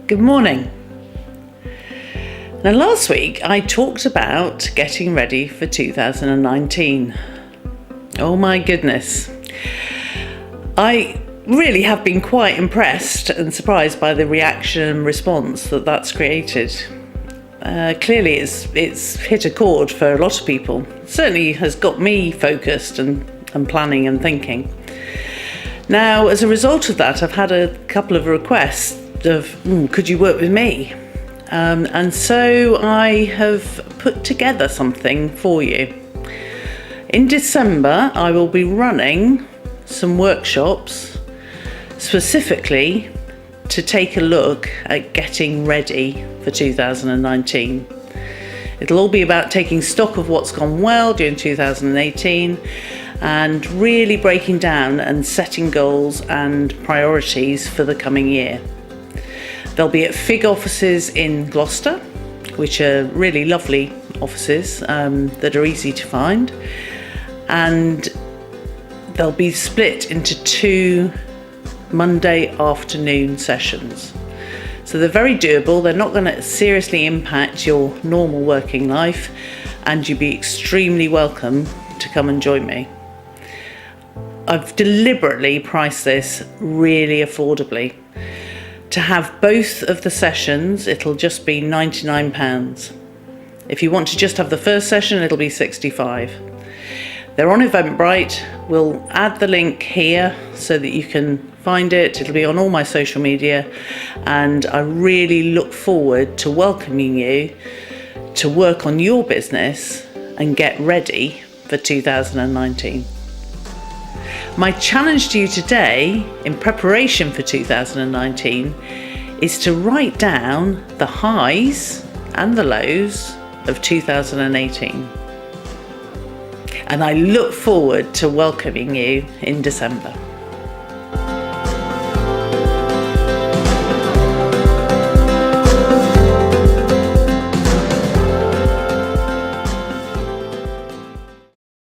Good morning. Now, last week I talked about getting ready for 2019. Oh my goodness. I really have been quite impressed and surprised by the reaction and response that that's created. Clearly it's hit a chord for a lot of people. It certainly has got me focused and planning and thinking. Now, as a result of that, I've had a couple of requests of, could you work with me? And so I have put together something for you. In December, I will be running some workshops specifically to take a look at getting ready for 2019. It'll all be about taking stock of what's gone well during 2018 and really breaking down and setting goals and priorities for the coming year. They'll be at FIG offices in Gloucester, which are really lovely offices that are easy to find. And they'll be split into 2 Monday afternoon sessions. So they're very doable. They're not going to seriously impact your normal working life, and you'd be extremely welcome to come and join me. I've deliberately priced this really affordably. To have both of the sessions, it'll just be £99. If you want to just have the first session, it'll be £65. They're on Eventbrite. We'll add the link here so that you can find it. It'll be on all my social media, and I really look forward to welcoming you to work on your business and get ready for 2019. My challenge to you today, in preparation for 2019, is to write down the highs and the lows of 2018. And I look forward to welcoming you in December.